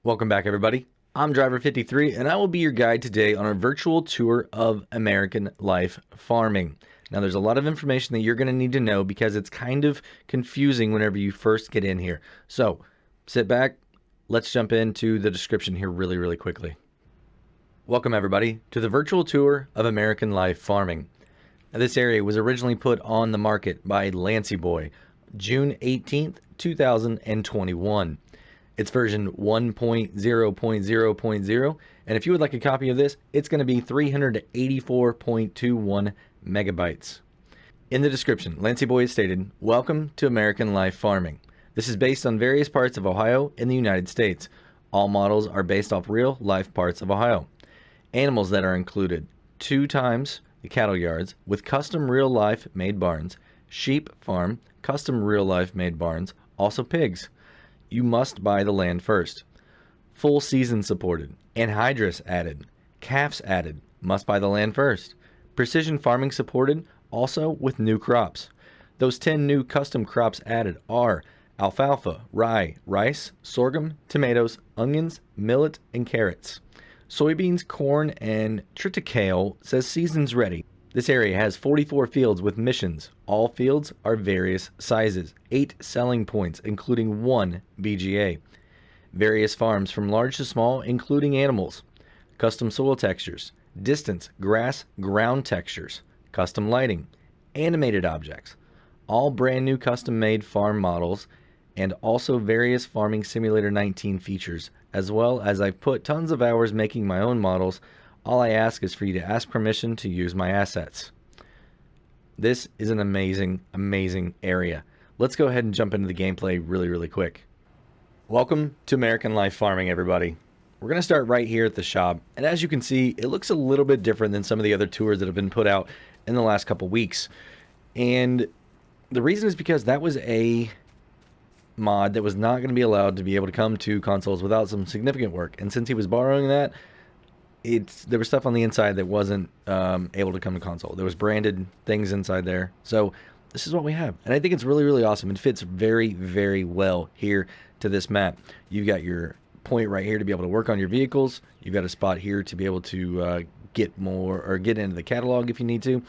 Welcome back, everybody. I'm Driver 53, and I will be your guide today on our virtual tour of American Life Farming. Now, there's a lot of information that you're going to need to know because it's kind of confusing whenever you first get in here. So, sit back. Let's jump into the description here really quickly. Welcome, everybody, to the virtual tour of American Life Farming. Now, this area was originally put on the market by Lancy Boy, June 18th, 2021. It's version 1.0.0.0, and if you would like a copy of this, it's going to be 384.21 megabytes. In the description, Lancy Boy has stated, "Welcome to American Life Farming. This is based on various parts of Ohio in the United States. All models are based off real life parts of Ohio. Animals that are included: 2 times the cattle yards with custom real life made barns, sheep farm, custom real life made barns, also pigs. You must buy the land first. Full season supported. Anhydrous added. Calves added. Must buy the land first. Precision farming supported, also with new crops. Those 10 new custom crops added are alfalfa, rye, rice, sorghum, tomatoes, onions, millet, and carrots. Soybeans, corn, and triticale says season's ready. This area has 44 fields with missions. All fields are various sizes, 8 selling points, including 1 BGA. Various farms from large to small, including animals. Custom soil textures, distance, grass, ground textures, custom lighting, animated objects. All brand new custom made farm models, and also various Farming Simulator 19 features, as well as I've put tons of hours making my own models. All I ask is for you to ask permission to use my assets." This is an amazing area. Let's go ahead and jump into the gameplay really quick. Welcome to American Life Farming, everybody. We're going to start right here at the shop, and as you can see, it looks a little bit different than some of the other tours that have been put out in the last couple weeks. And the reason is because that was a mod that was not going to be allowed to be able to come to consoles without some significant work. And since he was borrowing that, there was stuff on the inside that wasn't able to come to console. There was branded things inside there. So this is what we have. And I think it's really awesome. It fits very well here to this map. You've got your point right here to be able to work on your vehicles. You've got a spot here to be able to get more or get into the catalog if you need to.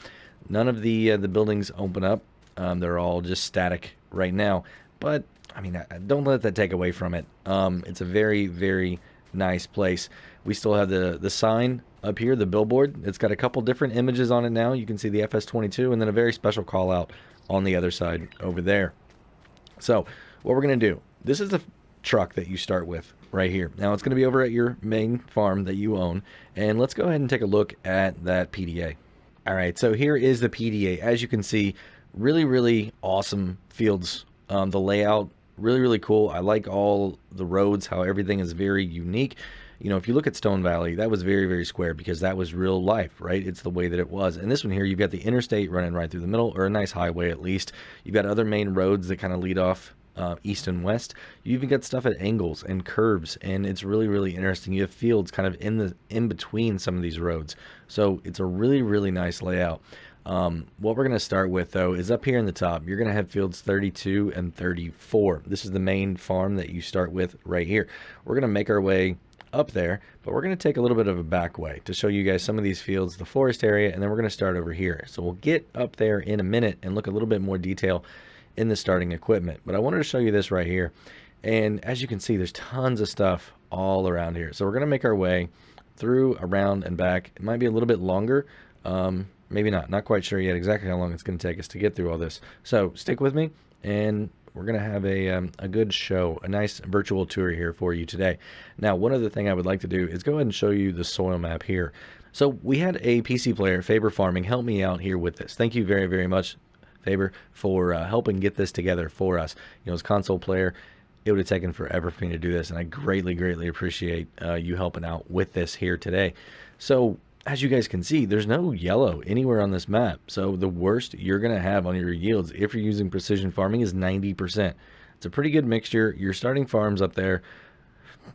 None of the buildings open up. They're all just static right now. But I mean, don't let that take away from it. It's a very nice place. We still have the sign up here, the billboard. It's got a couple different images on it now. You can see the FS22 and then a very special call out on the other side over there. So what we're going to do, this is the truck that you start with right here. Now it's going to be over at your main farm that you own, and let's go ahead and take a look at that PDA. All right, so here is the PDA. As you can see, really awesome fields. The layout, really cool. I like all the roads, how everything is very unique. You know, if you look at Stone Valley, that was very square because that was real life, right? It's the way that it was. And this one here, you've got the interstate running right through the middle, or a nice highway at least. You've got other main roads that kind of lead off east and west. You even got stuff at angles and curves, and it's really interesting. You have fields kind of in between some of these roads. So it's a really nice layout. What we're going to start with, though, is up here in the top. You're going to have fields 32 and 34. This is the main farm that you start with right here. We're going to make our way up there, but we're going to take a little bit of a back way to show you guys some of these fields, the forest area, and then we're going to start over here. So we'll get up there in a minute and look a little bit more detail in the starting equipment. But I wanted to show you this right here. And as you can see, there's tons of stuff all around here. So we're going to make our way through, around, and back. It might be a little bit longer. Maybe not quite sure yet exactly how long it's going to take us to get through all this. So stick with me, and we're going to have a good show, a nice virtual tour here for you today. Now, one other thing I would like to do is go ahead and show you the soil map here. So we had a PC player, Faber Farming, help me out here with this. Thank you very much, Faber, for helping get this together for us. You know, as console player, it would have taken forever for me to do this, and I greatly appreciate you helping out with this here today. So as you guys can see, there's no yellow anywhere on this map. So the worst you're going to have on your yields if you're using precision farming is 90%. It's a pretty good mixture. You're starting farms up there.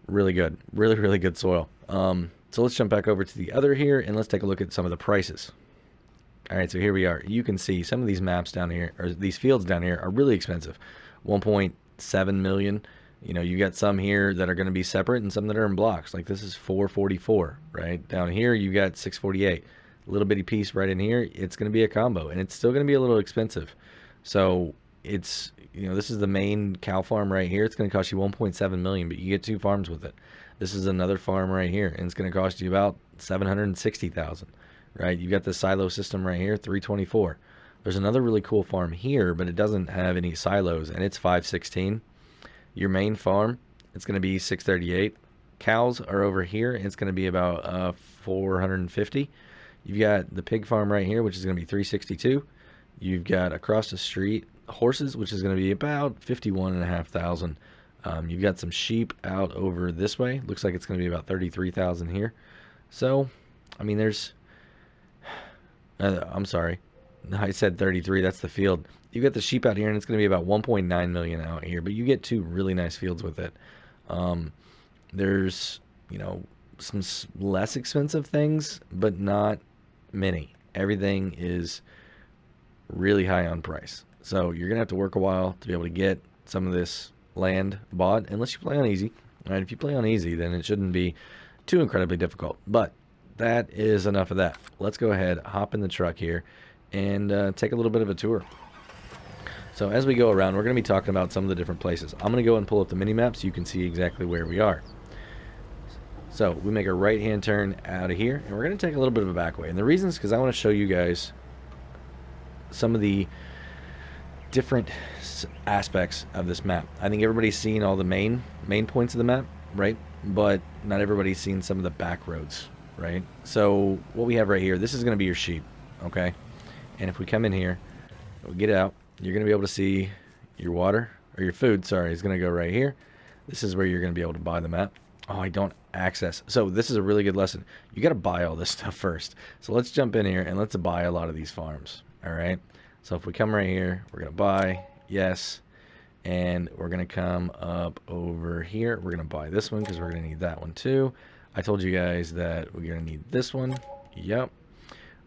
Really good. Really good soil. So let's jump back over to the other here, and let's take a look at some of the prices. All right, so here we are. You can see some of these maps down here, or these fields down here, are really expensive. 1.7 million You know, you got some here that are going to be separate and some that are in blocks. Like this is 444, right? Down here you got 648. A little bitty piece right in here, it's going to be a combo, and it's still going to be a little expensive. So it's, you know, this is the main cow farm right here. It's going to cost you 1.7 million, but you get 2 farms with it. This is another farm right here, and it's going to cost you about 760,000, right? You got the silo system right here, 324. There's another really cool farm here, but it doesn't have any silos, and it's 516. Your main farm, it's going to be 638. Cows are over here, and it's going to be about 450. You've got the pig farm right here, which is going to be 362. You've got across the street horses, which is going to be about 51,500. You've got some sheep out over this way. Looks like it's going to be about 33,000 here. So, I mean, there's... I'm sorry. I said 33. That's the field. You got the sheep out here, and it's going to be about 1.9 million out here. But you get 2 really nice fields with it. There's, you know, some less expensive things, but not many. Everything is really high on price. So you're going to have to work a while to be able to get some of this land bought, unless you play on easy. Right? If you play on easy, then it shouldn't be too incredibly difficult. But that is enough of that. Let's go ahead, hop in the truck here, and take a little bit of a tour. So as we go around, we're going to be talking about some of the different places. I'm going to go and pull up the mini map so you can see exactly where we are. So we make a right-hand turn out of here, and we're going to take a little bit of a back way. And the reason is because I want to show you guys some of the different aspects of this map. I think everybody's seen all the main points of the map, right? But not everybody's seen some of the back roads, right? So what we have right here, this is going to be your sheep, okay? And if we come in here, we get out, you're going to be able to see your water, or your food, sorry, is going to go right here. This is where you're going to be able to buy the map. Oh, I don't access. So this is a really good lesson. You got to buy all this stuff first. So let's jump in here and let's buy a lot of these farms. All right. So if we come right here, we're going to buy, yes. And we're going to come up over here. We're going to buy this one because we're going to need that one too. I told you guys that we're going to need this one. Yep.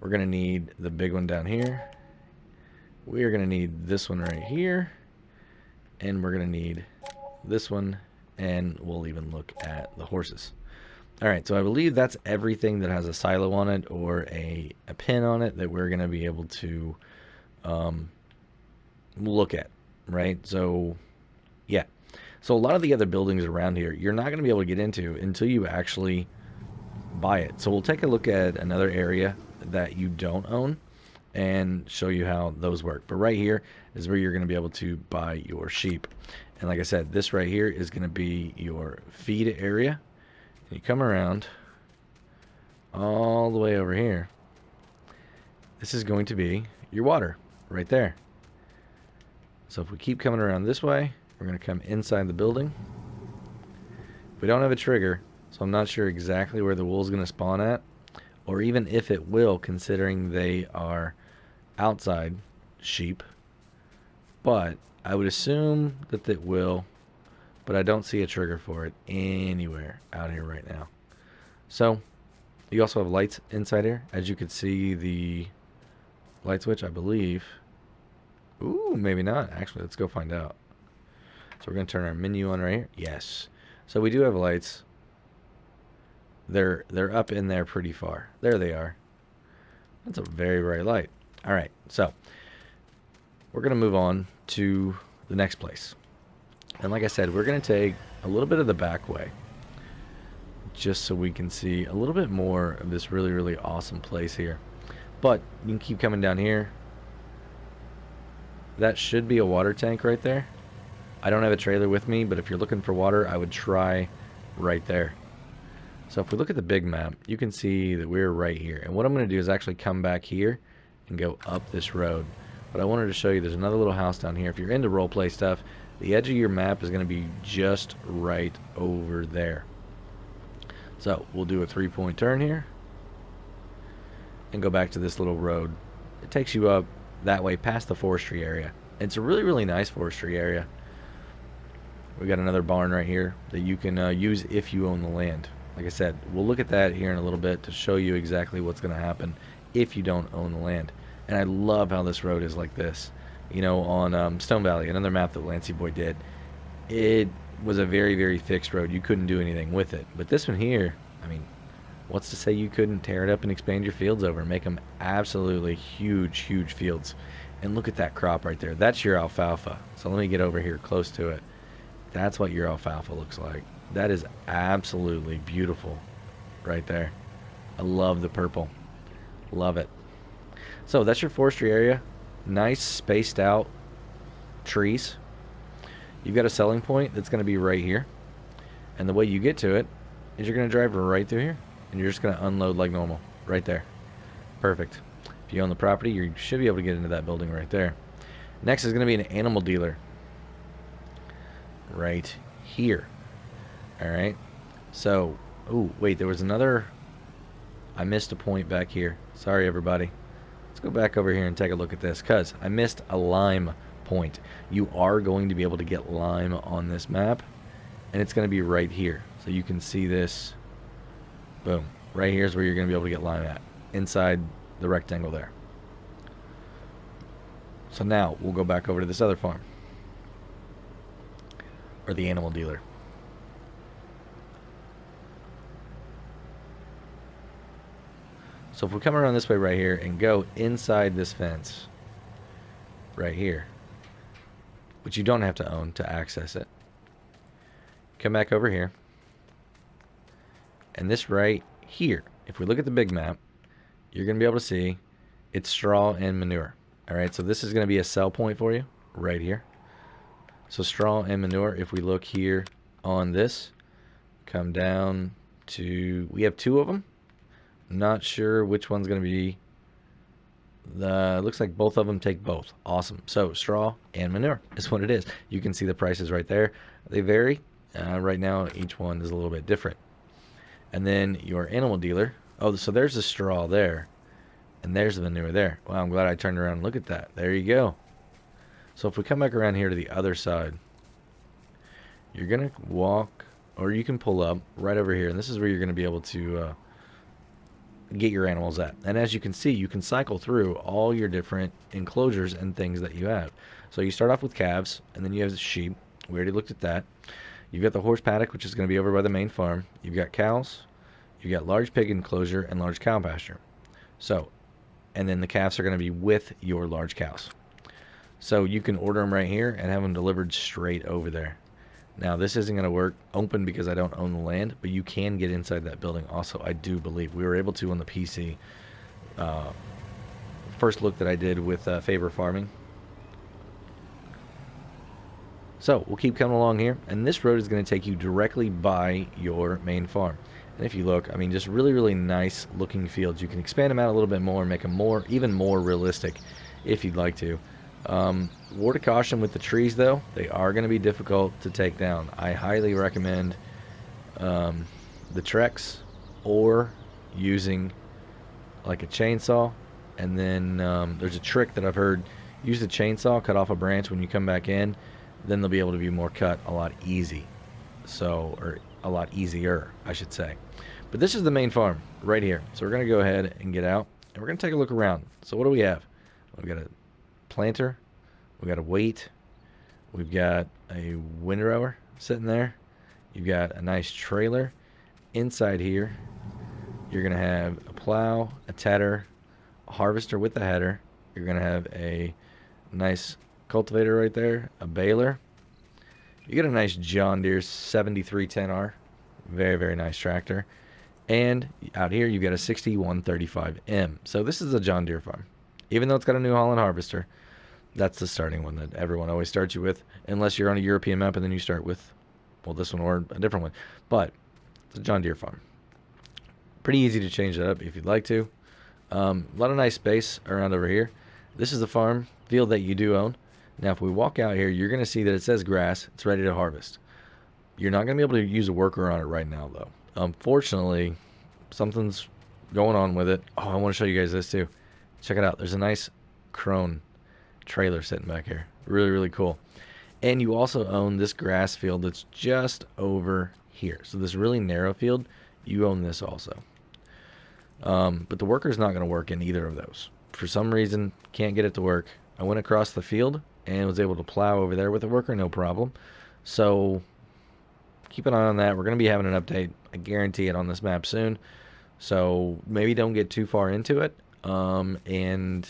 We're going to need the big one down here. We are going to need this one right here. And we're going to need this one. And we'll even look at the horses. All right, so I believe that's everything that has a silo on it or a pin on it that we're going to be able to look at, right? So, yeah. So a lot of the other buildings around here, you're not going to be able to get into until you actually buy it. So we'll take a look at another area that you don't own and show you how those work. But right here is where you're going to be able to buy your sheep. And like I said, this right here is going to be your feed area. And you come around all the way over here. This is going to be your water right there. So if we keep coming around this way, we're going to come inside the building. We don't have a trigger, so I'm not sure exactly where the wool is going to spawn at, or even if it will, considering they are outside sheep. But I would assume that it will, but I don't see a trigger for it anywhere out here right now. So you also have lights inside here. As you can see, the light switch, I believe. Ooh, maybe not. Actually, let's go find out. So we're going to turn our menu on right here. Yes. So we do have lights. They're up in there pretty far. There they are. That's a very bright light. All right. So we're going to move on to the next place. And like I said, we're going to take a little bit of the back way just so we can see a little bit more of this really, really awesome place here. But you can keep coming down here. That should be a water tank right there. I don't have a trailer with me, but if you're looking for water, I would try right there. So if we look at the big map, you can see that we're right here. And what I'm going to do is actually come back here and go up this road. But I wanted to show you there's another little house down here. If you're into roleplay stuff, the edge of your map is going to be just right over there. So we'll do a 3-point turn here and go back to this little road. It takes you up that way past the forestry area. It's a really, really nice forestry area. We got another barn right here that you can use if you own the land. Like I said, we'll look at that here in a little bit to show you exactly what's going to happen if you don't own the land. And I love how this road is like this. You know, on Stone Valley, another map that Lancey Boy did, it was a very, very fixed road. You couldn't do anything with it. But this one here, I mean, what's to say you couldn't tear it up and expand your fields over and make them absolutely huge, huge fields? And look at that crop right there. That's your alfalfa. So let me get over here close to it. That's what your alfalfa looks like. That is absolutely beautiful right there. I love the purple. Love it. So that's your forestry area. Nice spaced out trees. You've got a selling point that's going to be right here. And the way you get to it is you're going to drive right through here. And you're just going to unload like normal. Right there. Perfect. If you own the property, you should be able to get into that building right there. Next is going to be an animal dealer. Right here. Alright. So, ooh, wait, there was another... I missed a point back here. Sorry, everybody. Let's go back over here and take a look at this, because I missed a lime point. You are going to be able to get lime on this map, and it's going to be right here. So you can see this. Boom. Right here is where you're going to be able to get lime at, inside the rectangle there. So now we'll go back over to this other farm, or the animal dealer. So if we come around this way right here and go inside this fence right here, which you don't have to own to access it, come back over here, and this right here, if we look at the big map, you're going to be able to see it's straw and manure. Alright, so this is going to be a sell point for you right here. So straw and manure, if we look here on this, come down to, we have two of them. Not sure which one's going to be looks like both of them take both. Awesome. So straw and manure is what it is. You can see the prices right there. They vary. Right now each one is a little bit different. And then your animal dealer. Oh, so there's the straw there. And there's the manure there. Wow, I'm glad I turned around and look at that. There you go. So if we come back around here to the other side, you're going to walk, or you can pull up right over here. And this is where you're going to be able to get your animals at. And as you can see, you can cycle through all your different enclosures and things that you have. So you start off with calves, and then you have the sheep. We already looked at that. You've got the horse paddock, which is going to be over by the main farm. You've got cows. You've got large pig enclosure and large cow pasture. So, and then the calves are going to be with your large cows. So you can order them right here and have them delivered straight over there. Now, this isn't going to work open because I don't own the land, but you can get inside that building also, I do believe. We were able to on the PC. First look that I did with Favor Farming. So, we'll keep coming along here, and this road is going to take you directly by your main farm. And if you look, I mean, just really, really nice looking fields. You can expand them out a little bit more, make them even more realistic if you'd like to. Word of caution with the trees, though, they are going to be difficult to take down. I highly recommend the Trex, or using like a chainsaw. And then there's a trick that I've heard: use the chainsaw, cut off a branch when you come back in, then they'll be able to be more cut a lot easy. So, or a lot easier, I should say. But this is the main farm right here. So we're going to go ahead and get out, and we're going to take a look around. So what do we have? We've got a planter, we've got a weight, we've got a windrower sitting there, you've got a nice trailer. Inside here, you're going to have a plow, a tedder, a harvester with a header. You're going to have a nice cultivator right there, a baler. You get a nice John Deere 7310R, very, very nice tractor. And out here, you've got a 6135M. So this is a John Deere farm. Even though it's got a New Holland harvester, that's the starting one that everyone always starts you with, unless you're on a European map and then you start with, well, this one or a different one. But it's a John Deere farm. Pretty easy to change that up if you'd like to. A lot of nice space around over here. This is the farm field that you do own. Now, if we walk out here, you're going to see that it says grass. It's ready to harvest. You're not going to be able to use a worker on it right now, though. Unfortunately, something's going on with it. Oh, I want to show you guys this, too. Check it out. There's a nice Krone trailer sitting back here. Really, really cool. And you also own this grass field that's just over here. So this really narrow field, you own this also. But the worker's not going to work in either of those. For some reason, can't get it to work. I went across the field and was able to plow over there with the worker, no problem. So keep an eye on that. We're going to be having an update, I guarantee it, on this map soon. So maybe don't get too far into it. And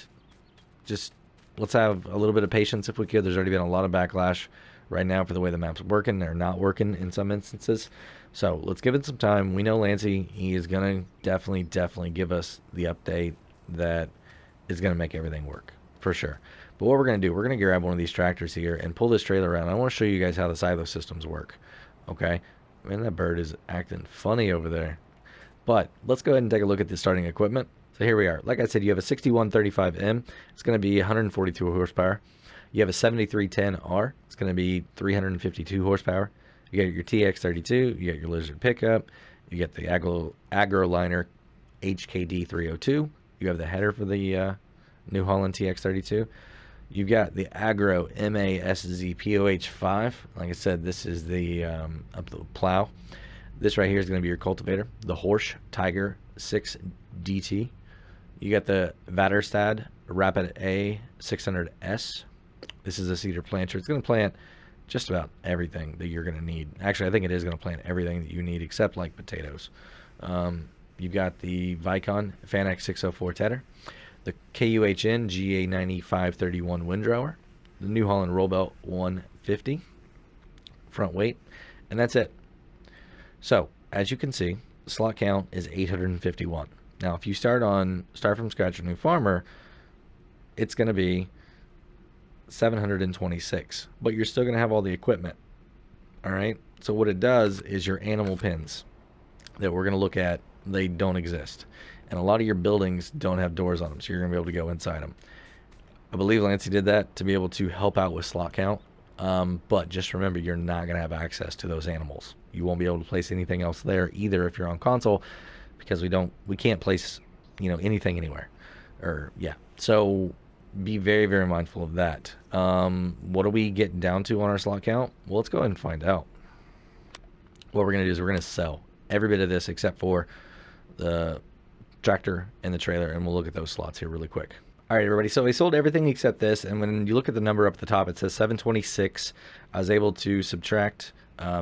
just let's have a little bit of patience if we could. There's already been a lot of backlash right now for the way the map's working. They're not working in some instances. So let's give it some time. We know Lancey, he is going to definitely give us the update that is going to make everything work, for sure. But what we're going to do, we're going to grab one of these tractors here and pull this trailer around. I want to show you guys how the silo systems work, okay? Man, that bird is acting funny over there. But let's go ahead and take a look at the starting equipment. So here we are. Like I said, you have a 6135M. It's going to be 142 horsepower. You have a 7310R. It's going to be 352 horsepower. You got your TX32. You got your Lizard pickup. You get the AgroLiner HKD 302. You have the header for the New Holland TX32. You've got the Agro MASZ POH5. Like I said, this is the plow. This right here is going to be your cultivator. The Horsch Tiger 6 DT. You got the Vaterstad Rapid A 600S. This is a seeder planter. It's going to plant just about everything that you're going to need. Actually, I think it is going to plant everything that you need except like potatoes. You've got the Vicon Fanex 604 tedder, the KUHN GA9531 windrower, the New Holland Rollbelt 150 front weight, and that's it. So, as you can see, the slot count is 851. Now, if you start from scratch a new farmer, it's going to be 726, but you're still going to have all the equipment. All right. So what it does is your animal pens that we're going to look at, they don't exist, and a lot of your buildings don't have doors on them, so you're going to be able to go inside them. I believe Lancey did that to be able to help out with slot count. But just remember, you're not going to have access to those animals. You won't be able to place anything else there either if you're on console, because we can't place, anything anywhere. So be very, very mindful of that. What are we getting down to on our slot count? Well, let's go ahead and find out. What we're going to do is we're going to sell every bit of this except for the tractor and the trailer, and we'll look at those slots here really quick. All right, everybody, so I sold everything except this, and when you look at the number up at the top, it says 726. I was able to subtract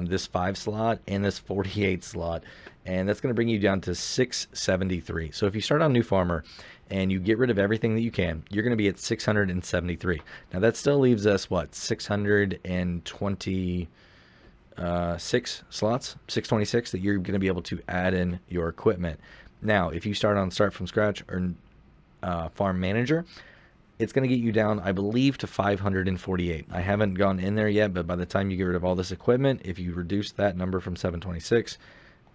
this 5 slot and this 48 slot, and that's going to bring you down to 673. So if you start on New Farmer and you get rid of everything that you can, you're going to be at 673. Now that still leaves us, 626 slots, 626 that you're going to be able to add in your equipment. Now, if you start from scratch or Farm Manager, it's going to get you down, I believe, to 548. I haven't gone in there yet, but by the time you get rid of all this equipment, if you reduce that number from 726,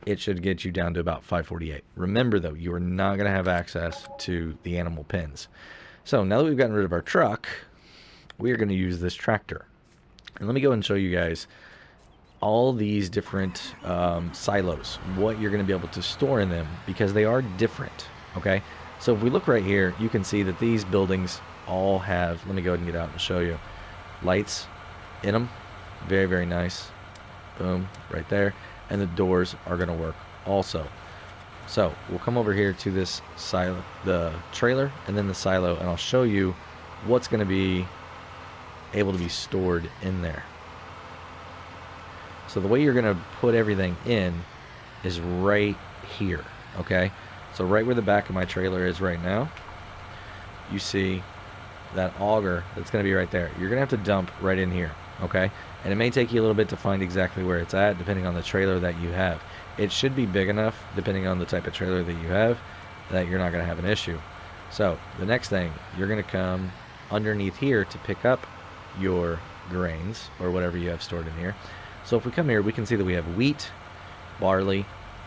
it should get you down to about 548. Remember, though, you are not going to have access to the animal pens. So now that we've gotten rid of our truck, we are going to use this tractor. And let me go and show you guys all these different silos, what you're going to be able to store in them, because they are different, okay? So if we look right here, you can see that these buildings all have, let me go ahead and get out and show you, lights in them. Very, very nice. Boom, right there. And the doors are going to work also. So we'll come over here to this silo, the trailer, and then the silo, and I'll show you what's going to be able to be stored in there. So the way you're going to put everything in is right here, okay? So right where the back of my trailer is right now, you see that auger that's going to be right there. You're going to have to dump right in here, okay? And it may take you a little bit to find exactly where it's at, depending on the trailer that you have. It should be big enough, depending on the type of trailer that you have, that you're not going to have an issue. So the next thing, you're going to come underneath here to pick up your grains or whatever you have stored in here. So if we come here, we can see that we have wheat, barley,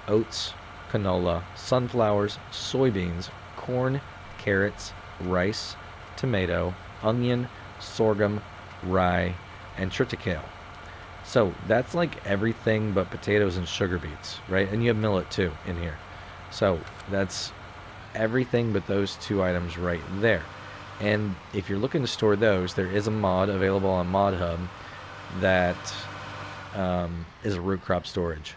oats, canola, sunflowers, soybeans, corn, carrots, rice, tomato, onion, sorghum, rye, and triticale. So that's like everything but potatoes and sugar beets, right? And you have millet too in here. So that's everything but those 2 items right there. And if you're looking to store those, there is a mod available on Mod Hub that is a root crop storage.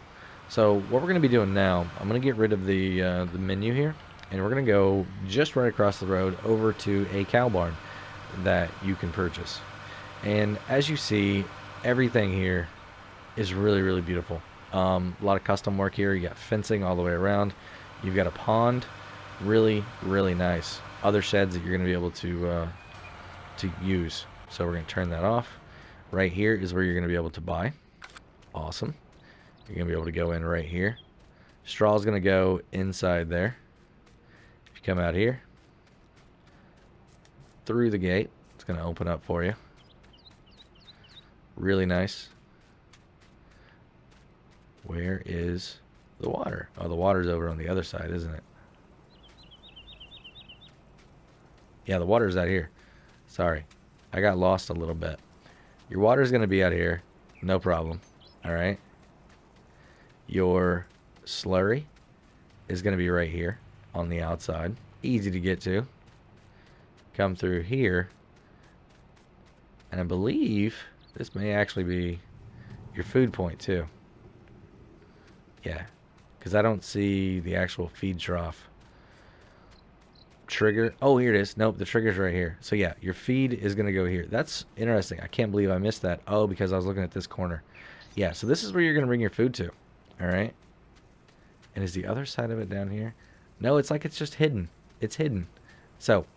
So what we're going to be doing now, I'm going to get rid of the menu here, and we're going to go just right across the road over to a cow barn that you can purchase. And as you see, everything here is really, really beautiful. A lot of custom work here. You got fencing all the way around. You've got a pond. Really, really nice. Other sheds that you're going to be able to use. So we're going to turn that off. Right here is where you're going to be able to buy. Awesome. You're going to be able to go in right here. Straw is going to go inside there. If you come out here, through the gate, it's going to open up for you. Really nice. Where is the water? Oh, the water's over on the other side, isn't it? Yeah, the water's out here. Sorry. I got lost a little bit. Your water's going to be out here. No problem. All right. Your slurry is going to be right here on the outside. Easy to get to. Come through here. And I believe this may actually be your food point too. Yeah. Because I don't see the actual feed trough. Trigger. Oh, here it is. Nope, the trigger's right here. So yeah, your feed is going to go here. That's interesting. I can't believe I missed that. Oh, because I was looking at this corner. Yeah, so this is where you're going to bring your food to. All right. And is the other side of it down here? No, it's like it's just hidden. It's hidden. So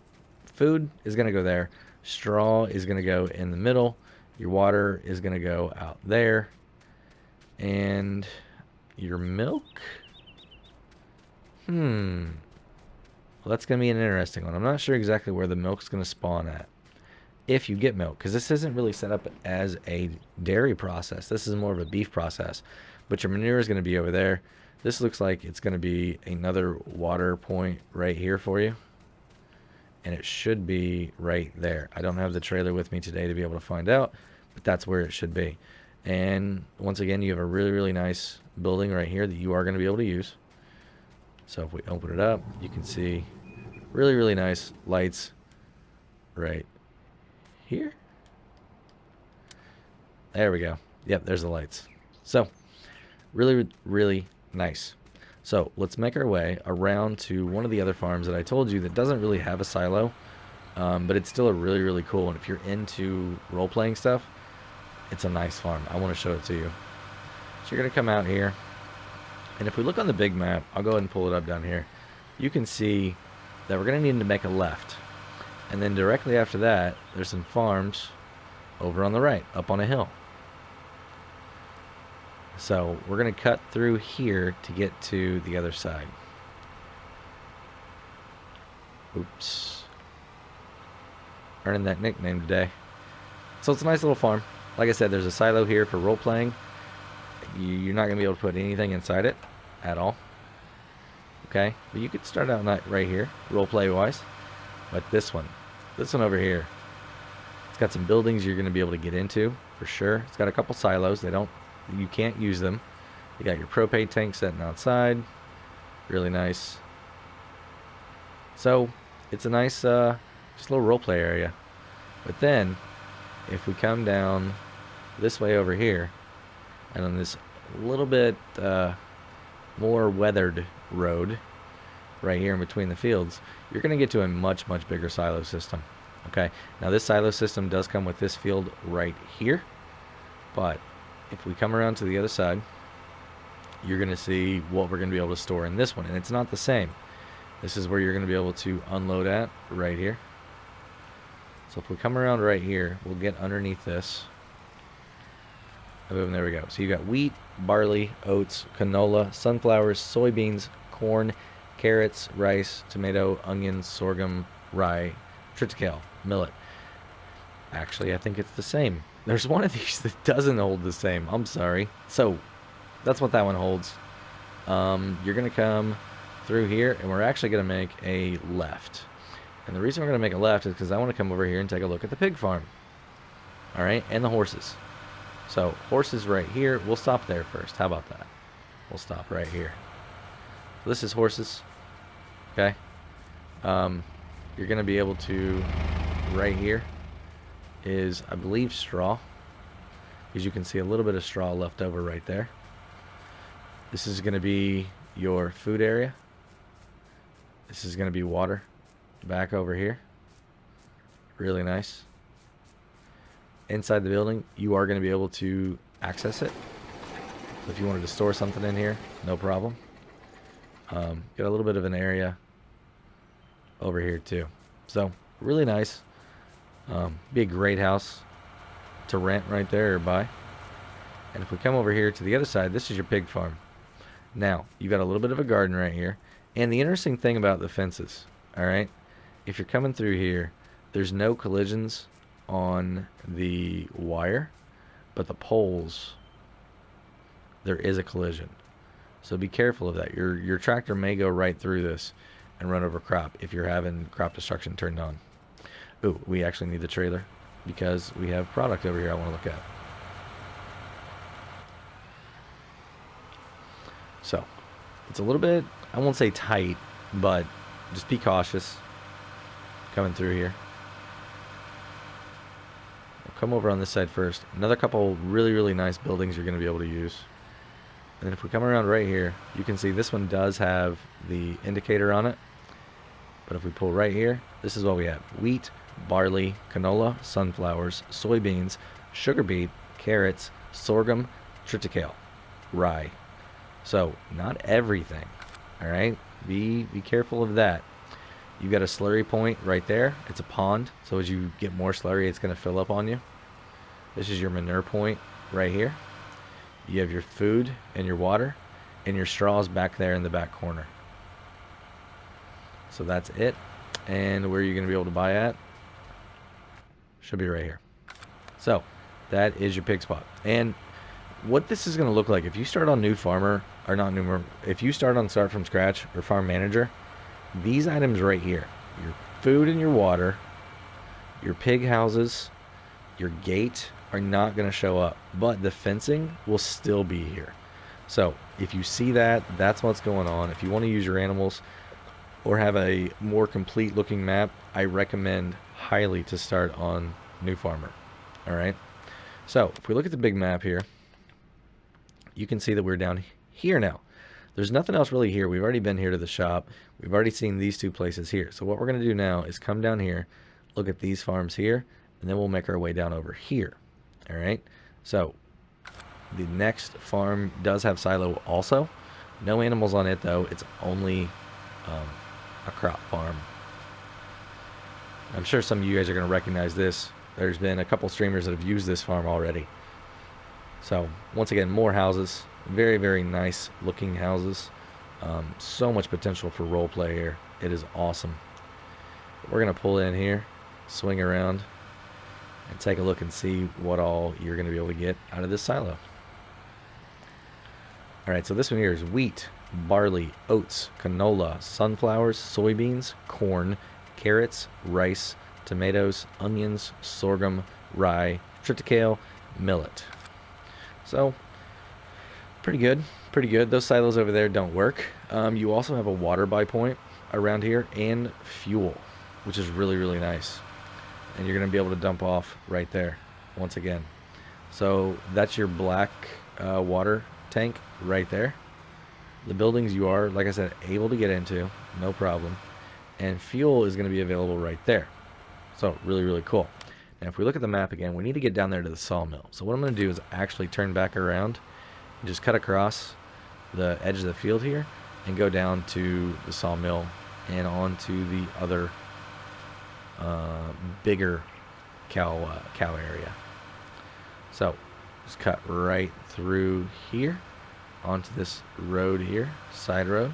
food is going to go there. Straw is going to go in the middle. Your water is going to go out there. And your milk? Well, that's going to be an interesting one. I'm not sure exactly where the milk's going to spawn at. If you get milk, because this isn't really set up as a dairy process. This is more of a beef process. But your manure is going to be over there. This looks like it's going to be another water point right here for you. And it should be right there. I don't have the trailer with me today to be able to find out, but that's where it should be. And once again, you have a really, really nice building right here that you are going to be able to use. So if we open it up, you can see really, really nice lights right here. There we go. Yep, there's the lights. So really, really nice. So let's make our way around to one of the other farms that I told you that doesn't really have a silo, but it's still a really, really cool one. If you're into role-playing stuff, it's a nice farm. I want to show it to you. So you're going to come out here. And if we look on the big map, I'll go ahead and pull it up down here. You can see that we're going to need to make a left. And then directly after that, there's some farms over on the right, up on a hill. So we're going to cut through here to get to the other side. Oops. Earning that nickname today. So it's a nice little farm. Like I said, there's a silo here for role-playing. You're not going to be able to put anything inside it at all. Okay? But you could start out right here, role-play-wise. But this one over here, it's got some buildings you're going to be able to get into, for sure. It's got a couple silos. You can't use them. You got your propane tank sitting outside. Really nice. So, it's a nice, just little role-play area. But then, if we come down this way over here, and on this little bit more weathered road right here in between the fields, you're going to get to a much, much bigger silo system. Okay, now this silo system does come with this field right here, but if we come around to the other side, you're going to see what we're going to be able to store in this one, and it's not the same. This is where you're going to be able to unload at right here. So if we come around right here, we'll get underneath this. Boom, there we go. So you got wheat, barley, oats, canola, sunflowers, soybeans, corn, carrots, rice, tomato, onions, sorghum, rye, triticale, millet. Actually, I think it's the same. There's one of these that doesn't hold the same. I'm sorry. So that's what that one holds. You're going to come through here, and we're actually going to make a left. And the reason we're going to make a left is because I want to come over here and take a look at the pig farm. All right, and the horses. So horses right here. We'll stop there first. How about that? We'll stop right here. So this is horses. Okay. You're going to be able to, right here is, I believe, straw. As you can see, a little bit of straw left over right there. This is going to be your food area. This is going to be water back over here. Really nice. Inside the building, you are going to be able to access it. So if you wanted to store something in here, no problem. Got a little bit of an area over here too. So really nice. Be a great house to rent right there or buy. And if we come over here to the other side, this is your pig farm. Now, you got a little bit of a garden right here. And the interesting thing about the fences, all right, if you're coming through here, there's no collisions on the wire, but the poles, there is a collision. So be careful of that. Your tractor may go right through this and run over crop if you're having crop destruction turned on. Ooh, we actually need the trailer because we have product over here I want to look at. So, it's a little bit, I won't say tight, but just be cautious coming through here. We'll come over on this side first. Another couple really, really nice buildings you're going to be able to use. And then if we come around right here, you can see this one does have the indicator on it. But if we pull right here, this is what we have. Wheat, barley, canola, sunflowers, soybeans, sugar beet, carrots, sorghum, triticale, rye. So, not everything, all right? Be careful of that. You got a slurry point right there. It's a pond, so as you get more slurry, it's going to fill up on you. This is your manure point right here. You have your food and your water, and your straws back there in the back corner. So that's it. And where you're going to be able to buy at should be right here. So, that is your pig spot. And what this is going to look like if you start on New Farmer, or not New, if you start on Start From Scratch or Farm Manager, these items right here, your food and your water, your pig houses, your gate are not going to show up, but the fencing will still be here. So if you see that, that's what's going on. If you want to use your animals or have a more complete looking map, I recommend highly to start on New Farmer. All right. So if we look at the big map here, you can see that we're down here now. There's nothing else really here. We've already been here to the shop. We've already seen these two places here. So what we're going to do now is come down here, look at these farms here, and then we'll make our way down over here. All right. So the next farm does have silo also. No animals on it though. It's only a crop farm. I'm sure some of you guys are going to recognize this. There's been a couple streamers that have used this farm already. So once again, more houses, very, very nice looking houses. So much potential for role play here. It is awesome. We're going to pull in here, swing around, and take a look and see what all you're going to be able to get out of this silo. All right, so this one here is wheat, barley, oats, canola, sunflowers, soybeans, corn, carrots, rice, tomatoes, onions, sorghum, rye, triticale, millet. So, pretty good, pretty good. Those silos over there don't work. You also have a water buy point around here and fuel, which is really, really nice. And you're going to be able to dump off right there once again. So that's your black water tank right there. The buildings you are, like I said, able to get into, no problem. And fuel is going to be available right there. So really, really cool. Now if we look at the map again, we need to get down there to the sawmill. So what I'm going to do is actually turn back around and just cut across the edge of the field here and go down to the sawmill and onto the other bigger cow area. So just cut right through here onto this road here, side road.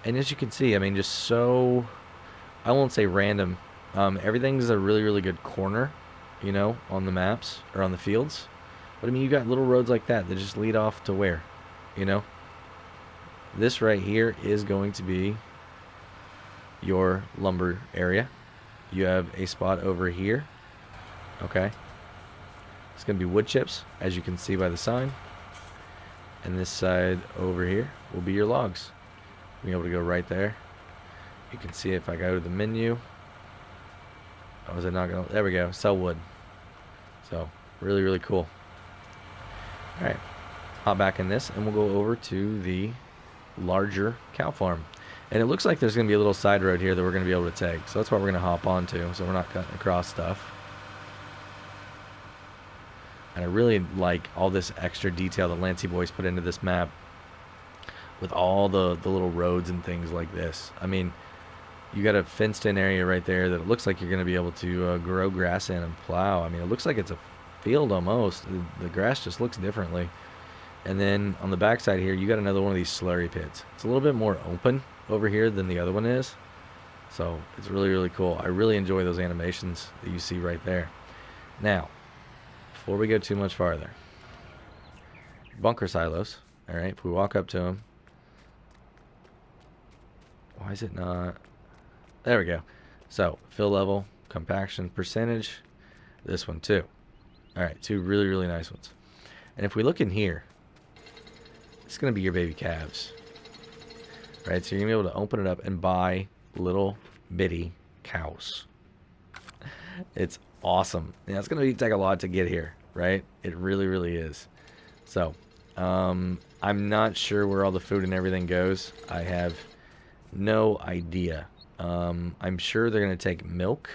And as you can see, I mean, just so, I won't say random. Everything's a really, really good corner, you know, on the maps or on the fields. But I mean, you got little roads like that just lead off to where, you know? This right here is going to be your lumber area. You have a spot over here. Okay. It's going to be wood chips, as you can see by the sign. And this side over here will be your logs. Be able to go right there. You can see if I go to the menu. Oh, is it not going to? There we go. Sell wood. So, really, really cool. Alright. Hop back in this, and we'll go over to the larger cow farm. And it looks like there's going to be a little side road here that we're going to be able to take. So that's what we're going to hop onto, so we're not cutting across stuff. And I really like all this extra detail that Lancey Boys put into this map with all the little roads and things like this. I mean, you got a fenced-in area right there that it looks like you're going to be able to grow grass in and plow. I mean, it looks like it's a field almost. The grass just looks differently. And then on the backside here, you got another one of these slurry pits. It's a little bit more open over here than the other one is. So it's really, really cool. I really enjoy those animations that you see right there. Now, before we go too much farther, bunker silos. All right, if we walk up to them. Why is it not? There we go. So, fill level, compaction percentage, this one too. All right, two really, really nice ones. And if we look in here, it's going to be your baby calves. Right, so you're going to be able to open it up and buy little bitty cows. It's awesome. Yeah, it's going to take a lot to get here, right? It really, really is. So, I'm not sure where all the food and everything goes. I have no idea. I'm sure they're going to take milk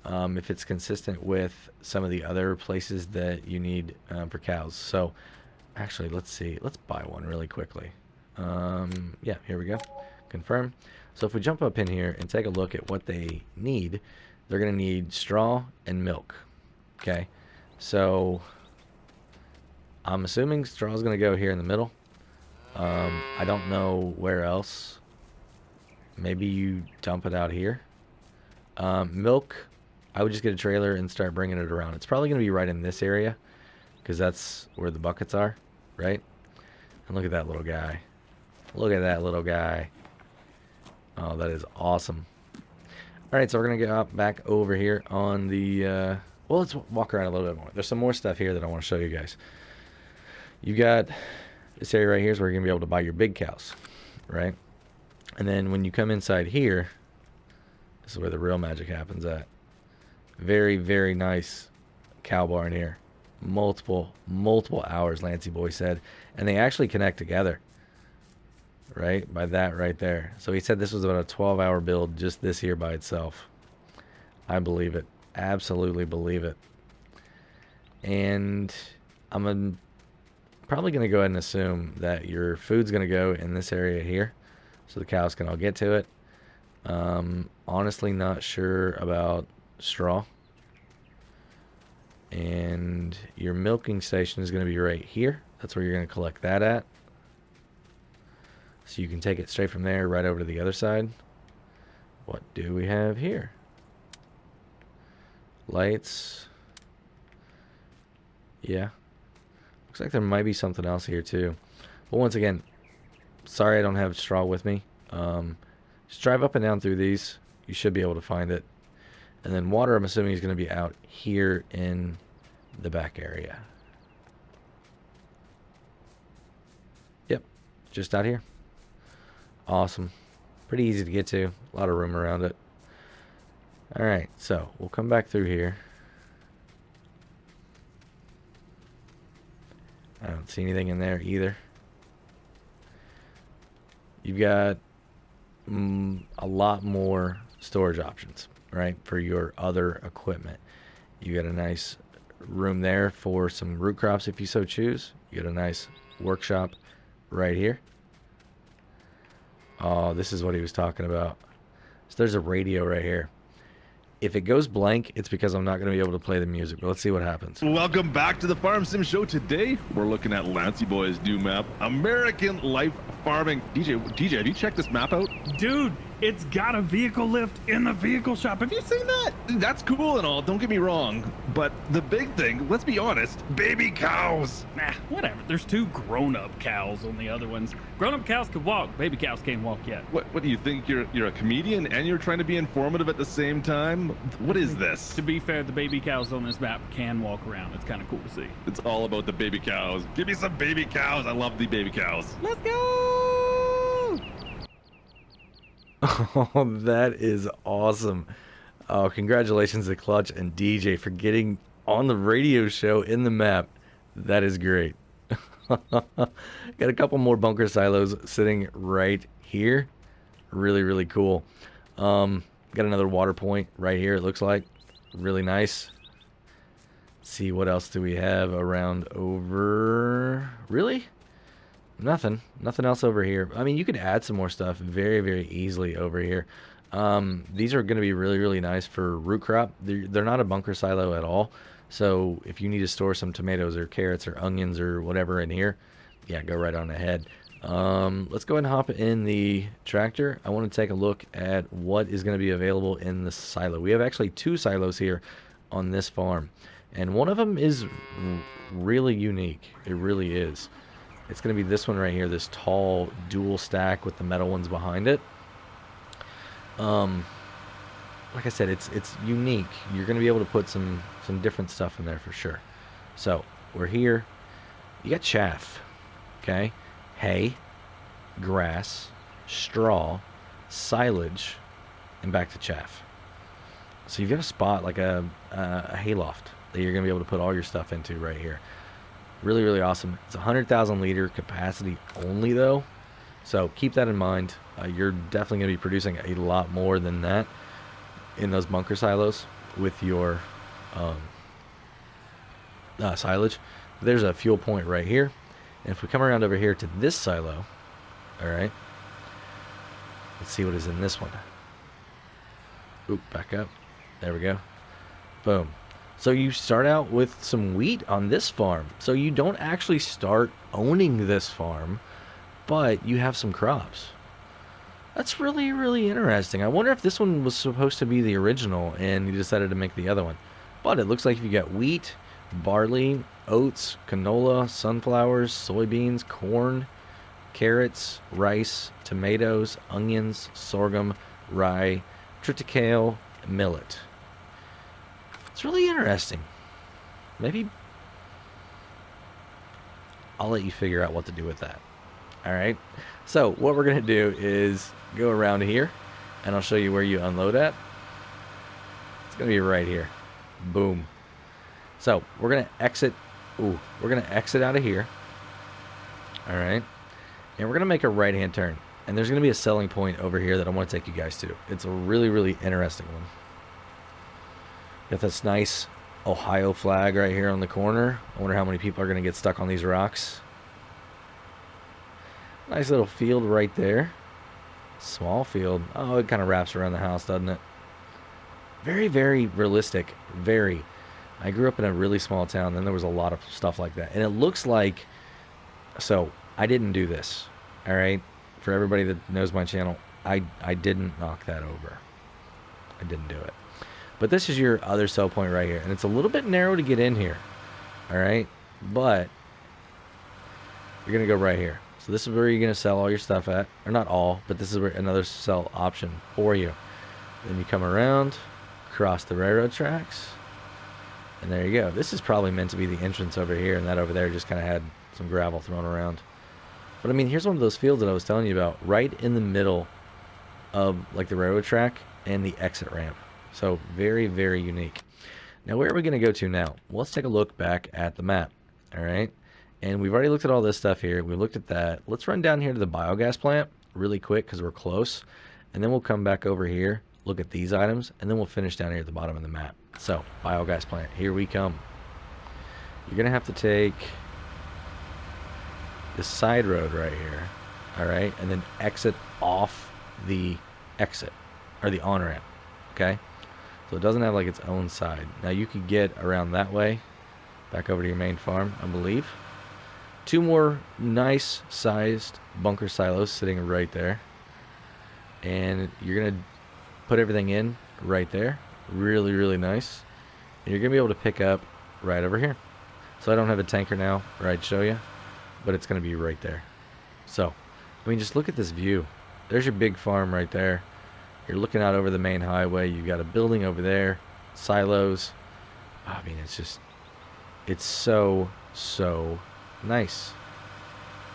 if it's consistent with some of the other places that you need for cows. So, actually, let's see. Let's buy one really quickly. Yeah, here we go. Confirm. So if we jump up in here and take a look at what they need, they're going to need straw and milk. Okay. So I'm assuming straw is going to go here in the middle. I don't know where else. Maybe you dump it out here. Milk, I would just get a trailer and start bringing it around. It's probably going to be right in this area because that's where the buckets are, right? And look at that little guy. Look at that little guy. Oh, that is awesome. All right, so we're going to get back over here on the... well, let's walk around a little bit more. There's some more stuff here that I want to show you guys. You got this area right here is where you're going to be able to buy your big cows, right? And then when you come inside here, this is where the real magic happens at. Very, very nice cow barn here. Multiple hours, Lancey Boy said. And they actually connect together. Right? By that right there. So he said this was about a 12-hour build just this here by itself. I believe it. Absolutely believe it. And I'm probably going to go ahead and assume that your food's going to go in this area here. So the cows can all get to it. Honestly, not sure about straw. And your milking station is going to be right here. That's where you're going to collect that at. So you can take it straight from there right over to the other side. What do we have here? Lights. Yeah. Looks like there might be something else here too. But once again, sorry I don't have straw with me. Just drive up and down through these. You should be able to find it. And then water, I'm assuming, is going to be out here in the back area. Yep. Just out here. Awesome. Pretty easy to get to. A lot of room around it. Alright, so we'll come back through here. I don't see anything in there either. You've got a lot more storage options, right, for your other equipment. You got a nice room there for some root crops if you so choose. You got a nice workshop right here. Oh, this is what he was talking about. So there's a radio right here. If it goes blank, it's because I'm not going to be able to play the music. But let's see what happens. Welcome back to the Farm Sim Show. Today, we're looking at Lancey Boy's new map, American Life Farming. DJ, have you checked this map out? Dude, it's got a vehicle lift in the vehicle shop. Have you seen that? That's cool and all, don't get me wrong. But the big thing, let's be honest, baby cows. Nah, whatever. There's two grown-up cows on the other ones. Grown-up cows could walk. Baby cows can't walk yet. What do you think? You're a comedian and you're trying to be informative at the same time? What is this? To be fair, the baby cows on this map can walk around. It's kind of cool to see. It's all about the baby cows. Give me some baby cows. I love the baby cows. Let's go! Oh, that is awesome. Oh, congratulations to Clutch and DJ for getting on the radio show in the map. That is great. Got a couple more bunker silos sitting right here. Really, really cool. Got another water point right here, it looks like. Really nice. see what else do we have around over. Really? Nothing else over here. I mean, you could add some more stuff very, very easily over here. These are going to be really, really nice for root crop. They're not a bunker silo at all. So if you need to store some tomatoes or carrots or onions or whatever in here, yeah, go right on ahead. Let's go ahead and hop in the tractor. I want to take a look at what is going to be available in the silo. We have actually 2 silos here on this farm, and one of them is really unique. It really is. It's going to be this one right here, this tall dual stack with the metal ones behind it. Like I said, it's unique. You're going to be able to put some different stuff in there for sure. So we're here. You got chaff, okay, hay, grass, straw, silage, and back to chaff. So you've got a spot like a hayloft that you're going to be able to put all your stuff into right here. Really, really awesome. It's 100,000 liter capacity only though, so keep that in mind. You're definitely going to be producing a lot more than that in those bunker silos with your silage. There's a fuel point right here, and if we come around over here to this silo, all right, let's see what is in this one. Oop, back up. There we go. Boom. So you start out with some wheat on this farm. So you don't actually start owning this farm, but you have some crops. That's really, really interesting. I wonder if this one was supposed to be the original and you decided to make the other one. But it looks like you got wheat, barley, oats, canola, sunflowers, soybeans, corn, carrots, rice, tomatoes, onions, sorghum, rye, triticale, millet. It's really interesting. Maybe I'll let you figure out what to do with that. All right. So what we're going to do is go around here, and I'll show you where you unload at. It's going to be right here. Boom. So we're going to exit. Ooh, we're going to exit out of here. All right. And we're going to make a right-hand turn. And there's going to be a selling point over here that I want to take you guys to. It's a really, really interesting one. Got this nice Ohio flag right here on the corner. I wonder how many people are going to get stuck on these rocks. Nice little field right there. Small field. Oh, it kind of wraps around the house, doesn't it? Very, very realistic. Very. I grew up in a really small town, and there was a lot of stuff like that. And it looks like... So, I didn't do this. All right? For everybody that knows my channel, I didn't knock that over. I didn't do it. But this is your other sell point right here. And it's a little bit narrow to get in here. All right? But you're going to go right here. So this is where you're going to sell all your stuff at. Or not all, but this is where another sell option for you. Then you come around, cross the railroad tracks. And there you go. This is probably meant to be the entrance over here. And that over there just kind of had some gravel thrown around. But I mean, here's one of those fields that I was telling you about. Right in the middle of like the railroad track and the exit ramp. So very, very unique. Now, where are we going to go to now? Well, let's take a look back at the map. All right. And we've already looked at all this stuff here. We looked at that. Let's run down here to the biogas plant really quick because we're close. And then we'll come back over here, look at these items, and then we'll finish down here at the bottom of the map. So, biogas plant, here we come. You're going to have to take this side road right here. All right. And then exit off the exit or the on-ramp. Okay. So it doesn't have like its own side. Now you could get around that way, back over to your main farm, I believe. 2 more nice sized bunker silos sitting right there. And you're going to put everything in right there. Really, really nice. And you're going to be able to pick up right over here. So I don't have a tanker now where I'd show you, but it's going to be right there. So, I mean, just look at this view. There's your big farm right there. You're looking out over the main highway. You've got a building over there, silos. I mean, it's just, it's so, so nice.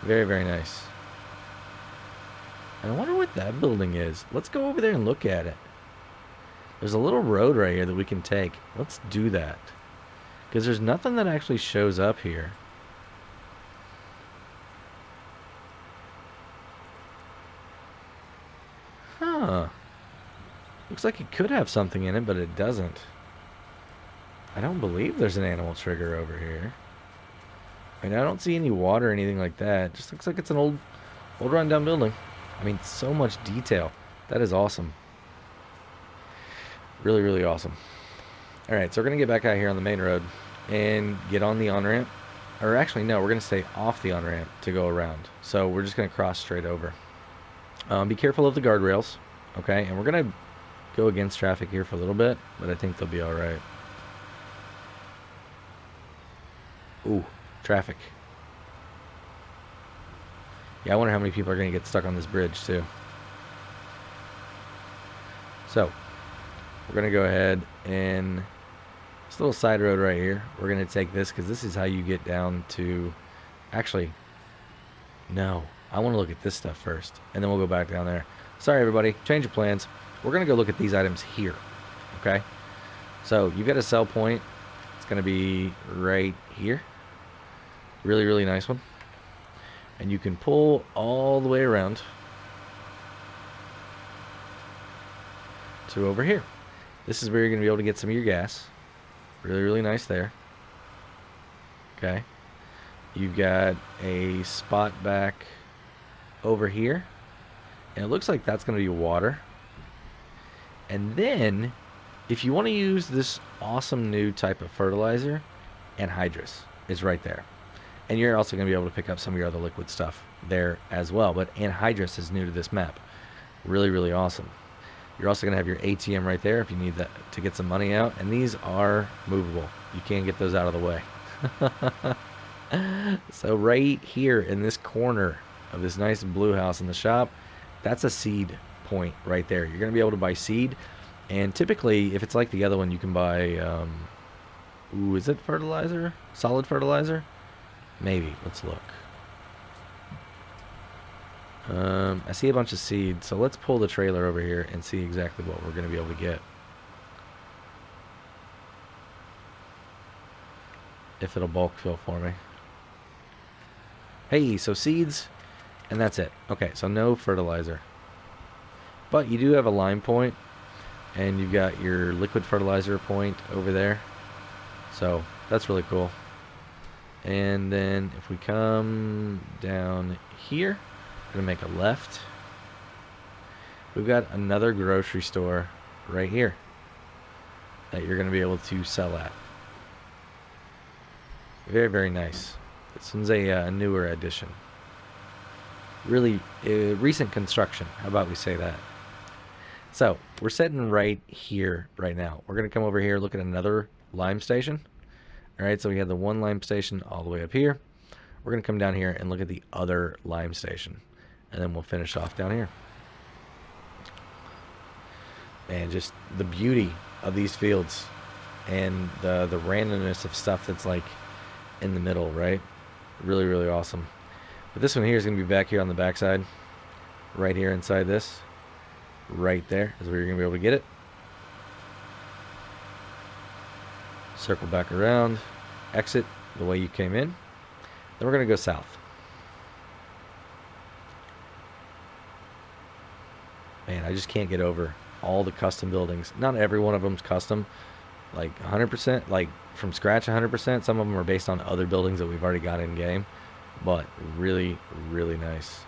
Very, very nice. And I wonder what that building is. Let's go over there and look at it. There's a little road right here that we can take. Let's do that. Because there's nothing that actually shows up here. Huh. Looks like it could have something in it, but it doesn't. I don't believe there's an animal trigger over here. I mean, I don't see any water or anything like that. It just looks like it's an old rundown building. I mean, so much detail. That is awesome. Really, really awesome. All right, so we're going to get back out here on the main road and get on the on-ramp. Or actually, no, we're going to stay off the on-ramp to go around. So we're just going to cross straight over. Be careful of the guardrails, okay? And we're going to go against traffic here for a little bit, but I think they'll be all right. Ooh, traffic. Yeah, I wonder how many people are going to get stuck on this bridge, too. So, we're going to go ahead and this little side road right here, we're going to take this because this is how you get down to... Actually, no. I want to look at this stuff first, and then we'll go back down there. Sorry, everybody. Change of plans. We're going to go look at these items here, okay? So, you've got a sell point. It's going to be right here. Really, really nice one. And you can pull all the way around to over here. This is where you're going to be able to get some of your gas. Really, really nice there. Okay. You've got a spot back over here. And it looks like that's going to be water. And then, if you want to use this awesome new type of fertilizer, anhydrous is right there. And you're also going to be able to pick up some of your other liquid stuff there as well. But anhydrous is new to this map. Really, really awesome. You're also going to have your ATM right there if you need that to get some money out. And these are movable. You can get those out of the way. So right here in this corner of this nice blue house in the shop, that's a seed point right there. You're going to be able to buy seed. And typically, if it's like the other one, you can buy... ooh, is it fertilizer? Solid fertilizer? Maybe. Let's look. I see a bunch of seed, so let's pull the trailer over here and see exactly what we're going to be able to get. If it'll bulk fill for me. Hey, so seeds, and that's it. Okay, so no fertilizer. But you do have a lime point, and you've got your liquid fertilizer point over there. So that's really cool. And then if we come down here, we're going to make a left. We've got another grocery store right here that you're going to be able to sell at. Very, very nice. This one's a newer addition. Really recent construction. How about we say that? So, we're sitting right here right now. We're going to come over here, look at another lime station. Alright, so we have the one lime station all the way up here. We're going to come down here and look at the other lime station. And then we'll finish off down here. Man, just the beauty of these fields. And the randomness of stuff that's like in the middle, right? Really, really awesome. But this one here is going to be back here on the backside. Right here inside this. Right there is where you're going to be able to get it. Circle back around. Exit the way you came in. Then we're going to go south. Man, I just can't get over all the custom buildings. Not every one of them's custom. Like 100%, like from scratch 100%. Some of them are based on other buildings that we've already got in game. But really, really nice.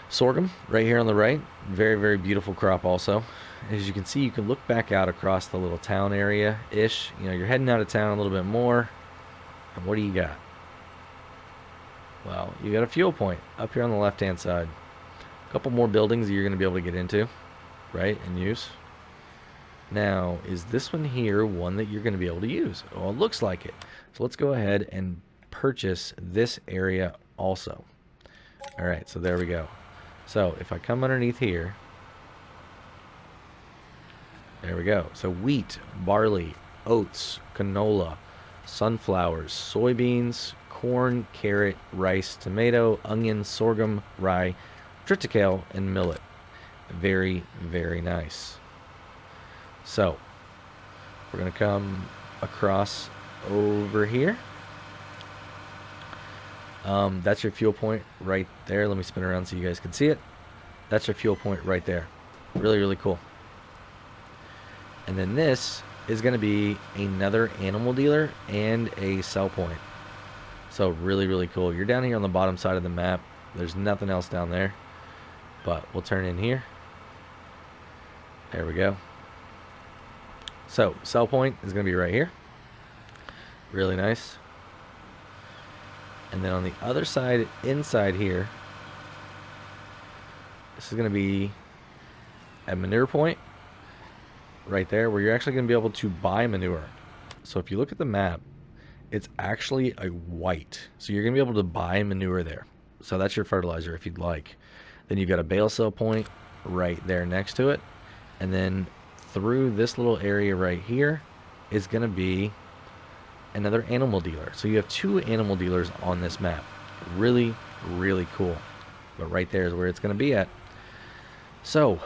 Sorghum right here on the right. Very, very beautiful crop also. As you can see, you can look back out across the little town area-ish. You know, you're heading out of town a little bit more. And what do you got? Well, you got a fuel point up here on the left-hand side. A couple more buildings that you're going to be able to get into, right, and use. Now, is this one here one that you're going to be able to use? Well, it looks like it. So let's go ahead and purchase this area also. All right, so there we go. So if I come underneath here, there we go. So wheat, barley, oats, canola, sunflowers, soybeans, corn, carrot, rice, tomato, onion, sorghum, rye, triticale, and millet. Very, very nice. So we're going to come across over here. That's your fuel point right there. Let me spin around so you guys can see it. That's your fuel point right there. Really, really cool. And then this is going to be another animal dealer and a sell point. So really, really cool. You're down here on the bottom side of the map. There's nothing else down there. But we'll turn in here. There we go. So, sell point is going to be right here. Really nice. And then on the other side, inside here, this is going to be a manure point right there, where you're actually going to be able to buy manure. So if you look at the map, it's actually a white. So you're going to be able to buy manure there. So that's your fertilizer if you'd like. Then you've got a bale sell point right there next to it. And then through this little area right here is going to be another animal dealer. So you have 2 animal dealers on this map. Really, really cool. But right there is where it's going to be at. So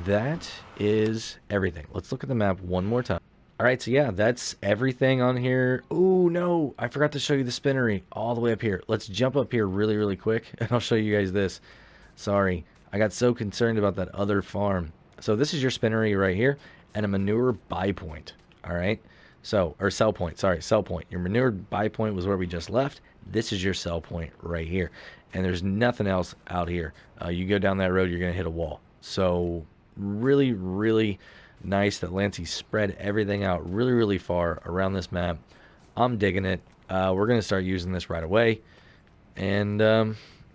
that is everything. Let's look at the map one more time. All right, so yeah, that's everything on here. Oh no, I forgot to show you the spinnery all the way up here. Let's jump up here really, really quick, and I'll show you guys this. Sorry, I got so concerned about that other farm. So this is your spinnery right here, and a manure buy point. All right, so, or sell point, sorry, sell point. Your manure buy point was where we just left. This is your sell point right here, and there's nothing else out here. You go down that road, you're gonna hit a wall. So really, really nice that Lancey spread everything out really, really far around this map. I'm digging it. We're going to start using this right away. And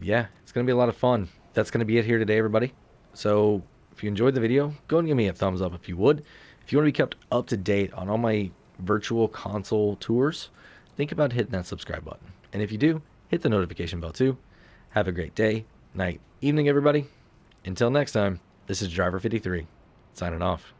yeah, it's going to be a lot of fun. That's going to be it here today, everybody. So if you enjoyed the video, go and give me a thumbs up if you would. If you want to be kept up to date on all my virtual console tours, think about hitting that subscribe button. And if you do, hit the notification bell too. Have a great day, night, evening, everybody. Until next time, this is Driver 53, signing off.